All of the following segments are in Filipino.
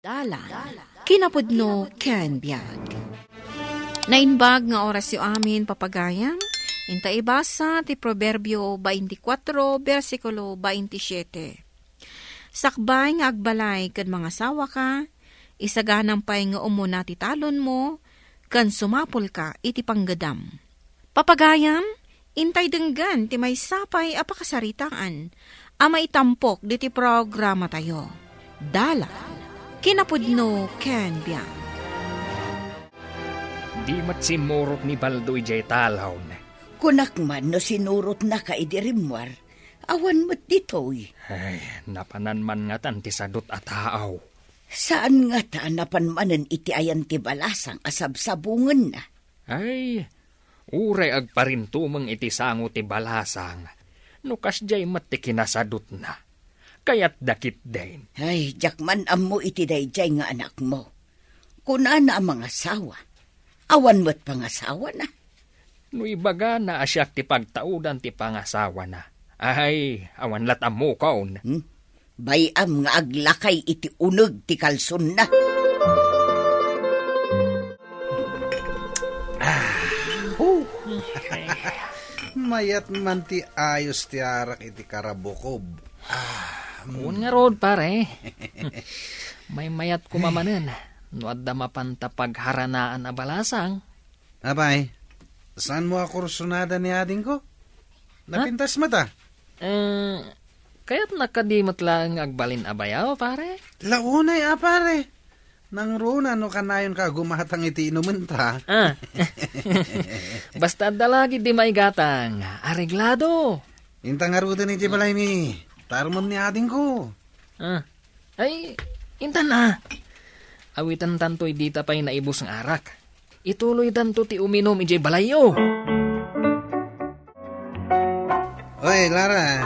Dalan, kinapudno ken biag. Nainbag nga oras yu amin papagayam, inta ibasa ti Proverbio 24, versikulo 27. Sakbay nga agbalay ken mga sawa ka, isaganang pay nga umuna ti talon mo, ken sumapol ka iti panggadam. Papagayam, intay denggan ti may sapay apakasaritaan, ama itampok diti programa tayo. Dalan, kinapudno ken biag. Di mat sinurot ni Baldo ijay talaw na. Kunak man no sinurot na ka idirimwar, awan mo't ditoy. Ay, napanan man nga tan ti sadot at haaw. Saan nga ta napanmanan iti ayan ti balasang asabsabungan na? Ay, uray agparintumang iti sango ti balasang. Nukas jay mat ti kinasadot na. Kaya't dakit din. Ay, jakman ammo iti dayjay nga anak mo. Kuna na ang mga sawa, awan mo't pangasawa na. No ibaga na asyak ti pagtaudan ti pangasawa na. Ay, awan latam mo kaon. Bayam nga aglakay iti uneg ti kalson na. Mayat man ti ayos ti arak iti karabukob. Un nga rod pare. May mayat kumamanen. No adda mapanta pagharanaan a balasang. Abay, saan mo ako rusunada ni ading ko? Napintas mata? Kaya't nakadimot lang agbalin abayaw pare. Launay pare. Nang runa no kanayon ka gumatang iti inumunta. Basta dalagi di maigatang. Areglado. Intang aruda ni Jibalay mi. Tarmon ni ading ko. Ay, intan na. Awitan tanto'y dita pa'y naibos ng arak. Ituloy tanto ti uminom ijay balayo. Oy, Lara.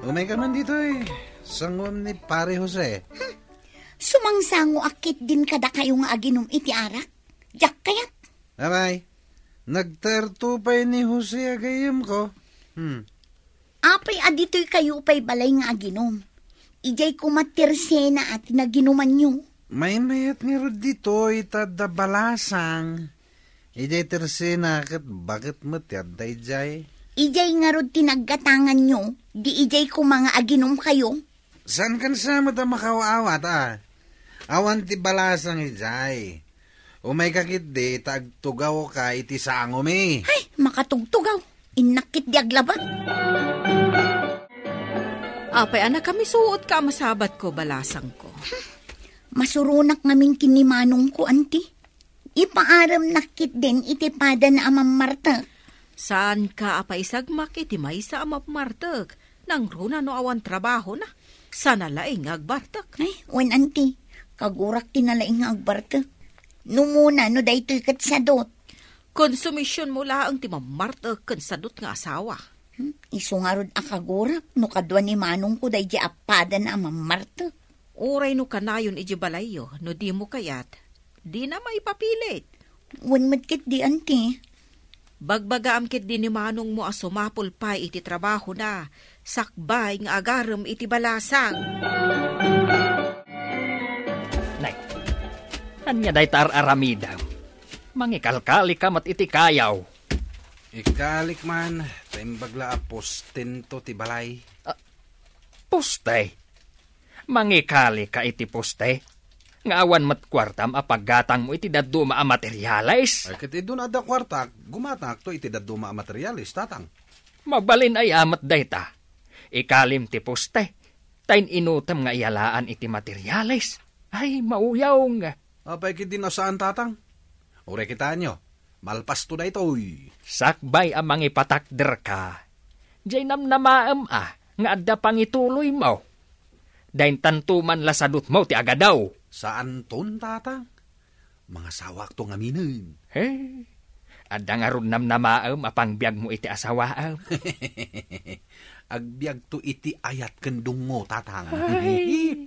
Umay ka man dito eh. Sangom ni Pare Jose. Sumangsango akit din kada kayo nga aginom iti arak. Jak kayat. Abay, nagterto pa'y ni Jose agayim ko. Apay adito'y kayo pa'y balay nga aginom. Ijay kumatirsena at naginuman nyo. May mayat nga rod dito itada balasang. Ijay tersena kat bakit matiyad da ijay? Ijay nga rod tinaggatangan nyo. Di ijay ko mga aginom kayo. Saan kan sa mata makawaawat Awan ti balasang ijay. Umay kakit di tagtugaw ka iti sangom eh. Ay, makatugtugaw. Inakit di aglabat. Apay anak kami suot ka masabat ko balasang ko. Masurunak namin kinimanong ko, anti. Ipaaram nakit din itipada na amam Marta. Saan ka apay sagmak iti may sa amamartag? Nang runa no awan trabaho na. Sana laing agbartak. Ay, wen anti. Kagurak tinalaing agbartak. Numuna no daytoy kat sadot. Konsumisyon mo laang ti mamartag kan sadot nga asawa. Isungarod akagurak no kadwa ni manong ko day di apada na amam Marta. Uray no kanayon iji balayo, no di mo kayat, di na maipapilit. Wen matkit di, anti. Bagbaga amkit di ni manong mo asumapol pa iti trabaho na, sakbay nga agarem iti balasang. Nay, anya day tar aramidam. Mangikalkali ka mat iti kayaw. Ikalik man, taimbagla postin to ti balay. Poste. Mangikali ka iti poste. Ngawan mat kwartam apaggatang mo iti daduma a materialis. Ay kiti doon ada kwartak, gumatak to iti daduma a materialis, tatang. Mabalin ay amat dayta. Ikalim ti poste. Tain inutam nga iyalaan iti materialis. Ay, mauyaw nga. Apay kiti nasaan, tatang? Ure kita nyo, malpas to na ito'y. Sakbay ang mangipatakder ka. Diyay namnamaam nga adda pangituloy mo. Dahin tantuman lasadot mo ti agadaw. Saan ton, tatang? Mga sawak to nga minin. Hey, adda nga ron namnamaam apang biyag mo iti asawaam. Agbiag to iti ayat kendung mo, tatang. Ay,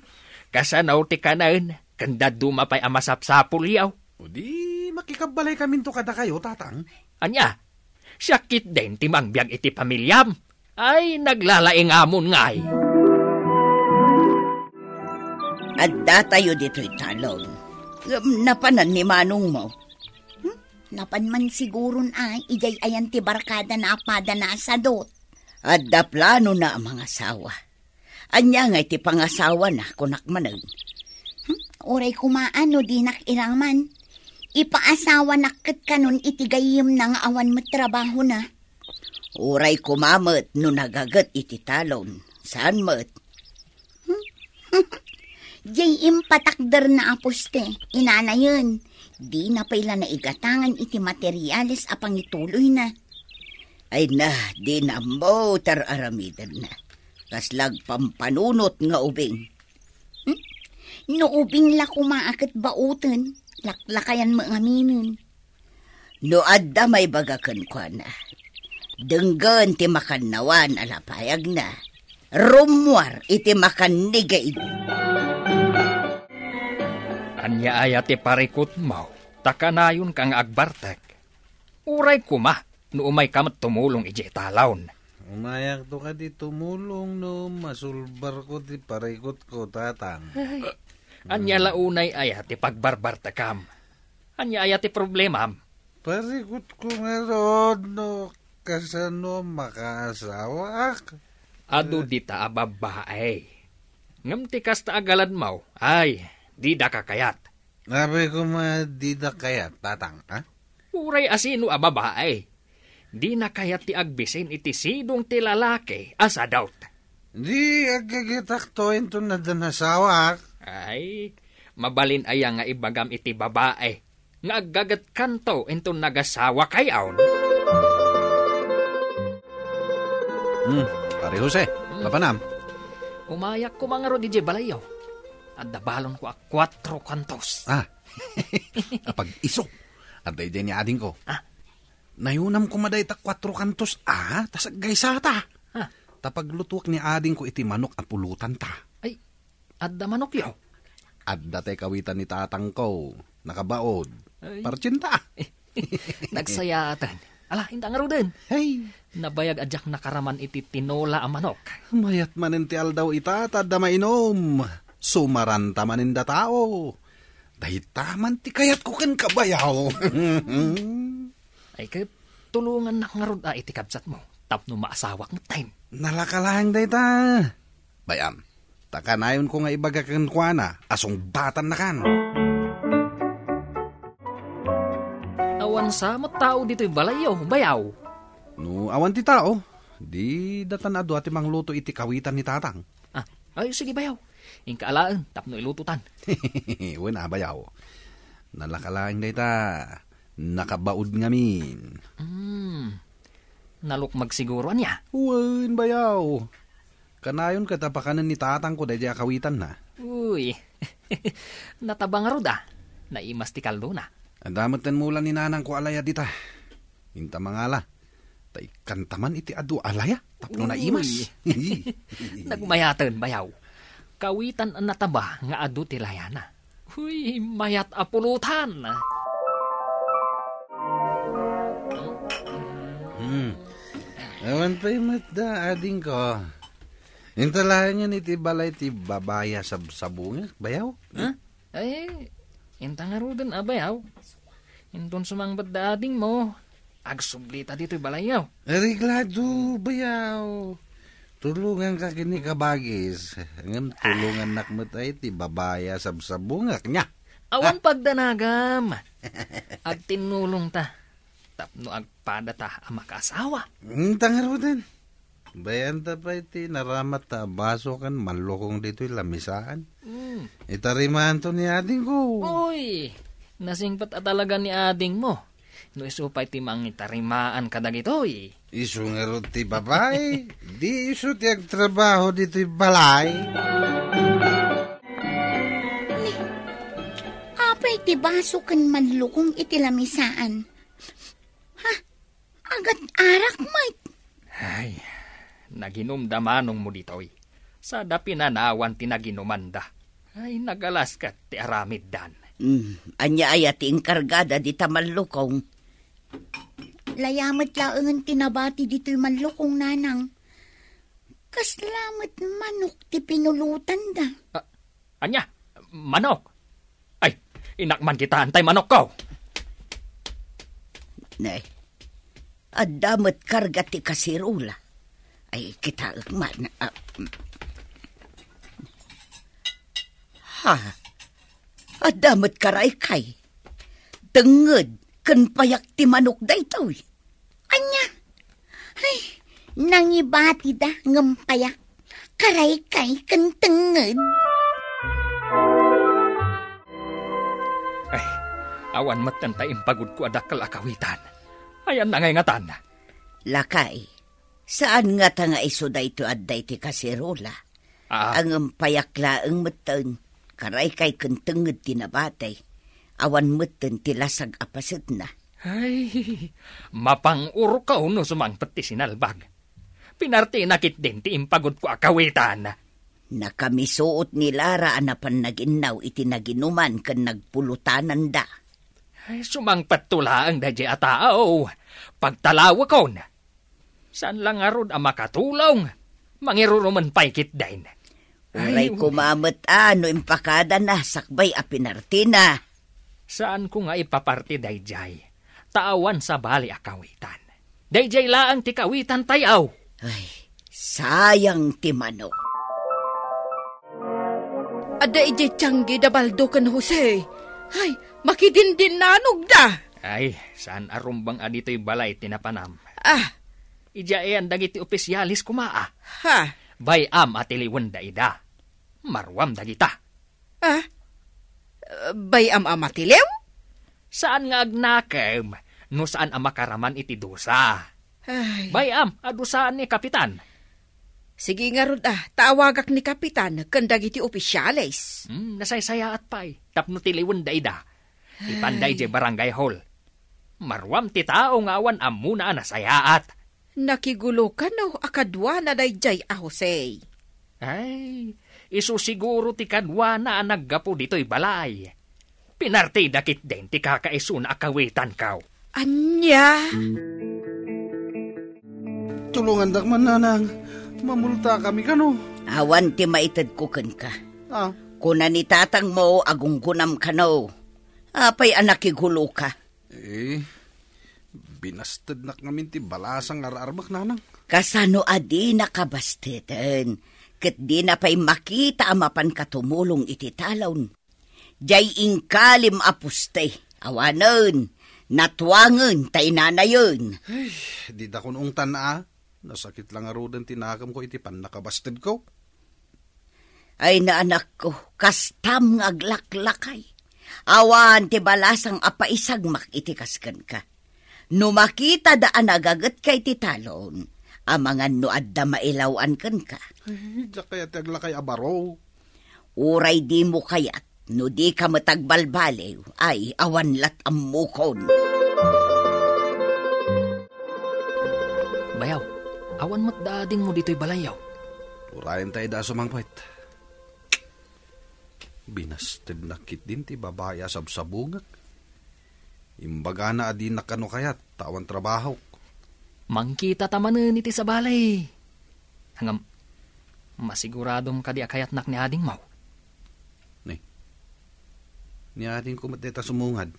kasanaw ti kanan, kanda dumapay amasapsapul yaw. O di, makikabalay kami to kada kayo, tatang. Anya, sakit din ti mangbiyag iti pamilyam. Ay, naglalaing amon ngay. Adda tayo dito'y talon. Napanan ni manong mo. Napan man siguron ijay ayan ti barkada na apada na asadot. Adda plano na ang mga asawa. Anya nga iti pangasawa na kunak manag. Oray kumaano di nakiraman. Ipaasawa nakit kanon iti gayim na nga awan mo trabaho na. Uray kumamot no nagagat iti talon. Saan mat? Jay impatakder na aposte. Inana yun. Di na paila na igatangan iti materyales apang ituloy na. Ay na, di na mo tararamidan na. Kaslag pampanunot nga ubing. No ubing la kumaakit bautan. Laklakayan mo aminin. No adda may bagakan kwa na. Denggan ti makannawan alapayag na. Rumwar iti makannigaid. Anya aya ti parikot mo, takanayon kang agbartek. Uray kuma, no umay kamat tumulong iji talawon. Umayak to ka di tumulong no, masulbar ko ti parikot ko, tatang. Anya launay aya ti pagbarbartekam. Anya aya ti problemam. Parikot ko nga roon no, kasano makaasawa ak. Ado di ta ababae. Ngam ti kasta agalad mo, ay, di da kakayat. Sabi ko di da kayat, tatang, ha? Uray asino ababae. Di na kayat ti agbisin iti sidong ti lalaki asa daut. Di agagitak to ito na danasawa ak. Ay, mabalin aya nga ibagam iti babae. Nga aggagat kanto ito nagasawa kayaon. Pare Jose, papanam. Umayak ko mga rodi di balayaw. At dabalon ko 4 kantos. Kapag iso, at day ni ading ko. Nayunam ko maday ta 4 kantos, tas gaysata. Tapag lutuak ni ading ko iti manok at pulutan ta. Ay, adda manok yaw. Adda tay kawitan ni tatang ko, nakabaod. Ay. Parcinta. Nagsayatan. Ala, hindi nga din. Hey, Nabayag adyak nakaraman iti tinola ang manok. mayat manin ti aldaw ita, tadda mainom. Sumaranta manin da tao. Dahitaman ti kayat ko ken kabayaw. Ay, kayo tulungan na nga rod iti kabsat mo. Tapno maasawak ng time. Nalakalang dayta. Bayam, takanayon ko nga ibagakan kwa na, asong batan na kan. Awan sa tao dito'y balayaw, bayaw. No, awan ti tao. Di datan ado ati mangluto iti kawitan ni tatang. Ay, sige bayaw. Ingkaalaan, tapno ilututan. Wala bayaw. Nalakalang dayta. Nakabaod ngamin. Nalukmag siguro niya. Uwan bayaw. Kanayon katapakanan ni tatang ko dahil kawitan na. Uy, natabang rod Naimas ti kaldo na. Ang damatan mula ni nanang ko alaya dita. Inta mangala. Tay kantaman iti adu alaya. Tapno na imas. Nagmayatan bayaw. Kawitan ang nataba nga adu ti layana. Uy, mayat apulutan. Awan pa'y matda ading ko. Intalahan yan iti balay ti babaya sa sabungak, bayaw? Ay, inta nga ro din bayaw. Inton sumangbat da ading mo. Agsublita dito'y balayaw. Ariglado, bayaw. Tulungan ka kini kabagis. Ngam tulungan nakmatay ti babaya sa sabungak niya. Awan pagdanagam. Ag tinulong ta. Tapno agpada ta ang makaasawa. Tangaro din. Bayan ta pa iti naramat ta baso kan malukong dito'y lamisaan. Itarimahan to ni ading ko. Uy, nasingpat talaga ni ading mo. No isupay ti mangitarimaan kadagitoy. Isu nga ro ti babay. Di isu ti agtrabaho dito'y balay. Apay ti baso kan manlukong iti lamisaan. Agat arak, Mike. Ay, naginumdamanong mo ditoy. Sa dapinanawan tinaginumanda. Ay, nagalas ka ti aramid dan. Anya ay ati inkargada di tamalukong. Layamat laangan tinabati dito'y manlukong nanang. Kaslamat manok ti pinulutan da. Anya, Manok. Ay, inakman kita antay manok ko. Nay, adamot karga ti kasirula. Ay, kita man. Adamot karay kay. Tenged, kan payak ti manok daytoy. Anya? Ay, nangibati da ngampayak. Karay kay kantenged. Ay, awan matan ta impagod ko adakal akawitan. Ayan na ngay ngatan. Lakay, saan nga ta nga iso dayto adday ti kasirula? Ang payakla ang matan, karay kay kantenged tinabatay. Awan matan ti lasag apasit na. Ay, mapang-uro ka no sumangpet ti sinalbag. Pinarti nakit din ti impagod ko akawitan. Nakamisuot ni Lara anapan naginaw iti naginuman kan nagpulutanan da. Ay, sumangpet tula ang dadya atao. Pagtalawa ko na. Saan lang arod ang makatulong? Mangiruruman paikit din. Uray kumamat no impakada na sakbay a pinarti na. Saan ko nga ipaparti dayjay? Taawan sa bali akawitan. Dayjay laang ti kawitan tayaw. Ay, sayang ti manok. Ada ije tiyanggi da baldo kan Jose. Ay, makidindin nanog da. Ay, saan arumbang adito'y balay tinapanam? Ija ang dagiti opisyalis kumaa. Bayam at iliwan da ida. Marwam dagita. Bayam amatilew? Saan nga agnakam? No saan ang makaraman iti dusa? Bayam, adusaan ni kapitan. Sige nga rod tawagak ni kapitan kandag iti opisyalis. Nasaysaya at pa'y. Tapno tiliwan da ida. Ipanday je barangay hall. Marwam ti tao nga awan amuna nasayaat. Nakigulo ka no akadwa na dayjay a Jose. Ay, isu siguro ti kadwa na naggapo dito'y balay. Pinarti dakit din ti kakaiso na akawitan kaw. Anya? Tulungan dak man nanang. Mamulta kami kano. Awan ti maitad kuken ka. Ah. Kuna ni tatang mo agunggunam kano. Apay anakigulo ka. Binasted na kami ti balasang ararbak nanang. Kasano adi nakabasteten. Ket di na pa'y makita amapan katumulong iti talon. Jay ingkalim apuste. Awanon. Natwangon tay nanayon. Ay, di da kunong tana. Nasakit lang arudan tinakam ko iti pan nakabasted ko. Ay na anak ko, kastam ng aglaklakay. Awan ti balasang apaisagmak iti kaskan ka. No makita daan agagat kay ti talon, amangan no adda mailawan kan ka. Ay, da kaya taglakay abaro. Uray di mo kayat, no di ka matagbalbaliw, ay awan lat ammukon. Bayaw, awan mo't daading mo dito'y balayaw. Urayan tayo da sumangpait. Binasted nakit din ti babaya sabsabungak. Imbaga na adi nakano kayat, tawan trabaho. Mangkita tamanan iti sa balay. Hangam, masiguradong kadi akayat nak ni ading mau. Ni ading kumateta sumungad.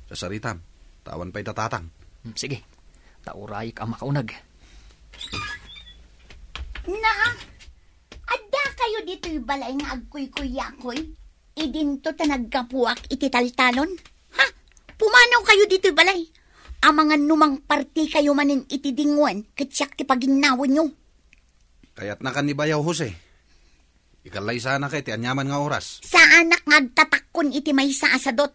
Sa saritam, tawan pa'y tatatang. Sige, taurayik ang makaunag. Na, adda kayo dito'y balay nga agkuy-kuyakoy. Idinto ta nagkapuak iti taltalon. Ha? Pumanaw kayo dito'y balay. Ang mga numang parti kayo manin iti dingwan, katsak ti paginawan nyo. Kaya't na kanibayaw, Jose. Ikalay sana kay ti anyaman nga oras. Sa anak ngagtatakon iti may sa asadot.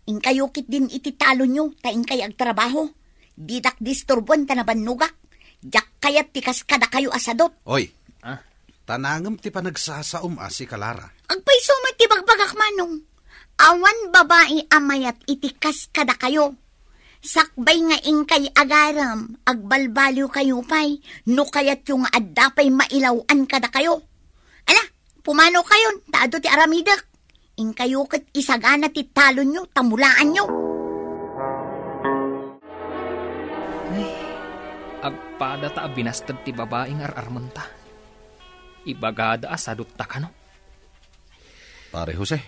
Inkayukit din iti talo nyo, ta inkay agtrabaho. Didak disturbon ta nabanugak. Jak kayat ti kaskada kayo asadot. Oy, tanangam ti panagsasaum si Kalara. Agpaiso may ti bagbagak manong. Awan babae amayat iti kaskada kayo. Sakbay nga inkay agaram, agbalbalyo kayo pay, no kayat yung adda pay mailawan kada kayo. Ala, pumano kayon, taado ti aramidak. Inkayo kat isagana ti talo nyo, tamulaan nyo. Agpada ta binastad ti babaeng ararmanta. Ibagada asadot ta kano. Pare Jose,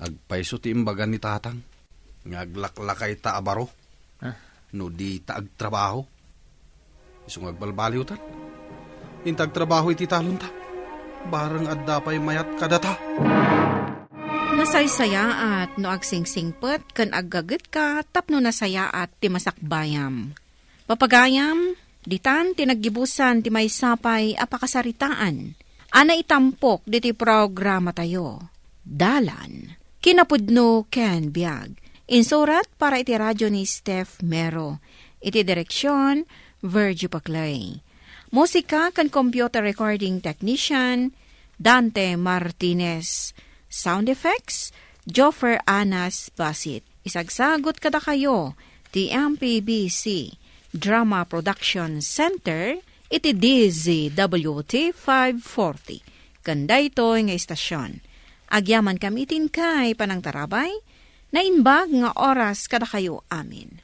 agpaiso ti imbagan ni tatang. Ngaglaklakay ta abaro. No di ta agtrabaho. Isong agbalbaliw tan. Intag trabaho iti talon ta. Barang adda pa'y mayat kadata. Nasaysaya at no agsingsingpet kan aggaget ka tapno nasaya at ti masakbayam. Papagayam, ditan tinaggibusan ti maysapay apakasaritaan. Ana itampok diti programa tayo. Dalan. Kinapudno Ken Biag. Insurat para iti radyo ni Steph Mero. Iti direksyon, Virgil Paclay. Musika kan computer recording technician, Dante Martinez. Sound effects, Joffer Anas Basit. Isagsagot kada kayo, ti MPBC Drama Production Center, iti DZWT 540. Kanda ito nga istasyon. Agyaman kamitin kay panang tarabay, na inbag nga oras kada kayo amin.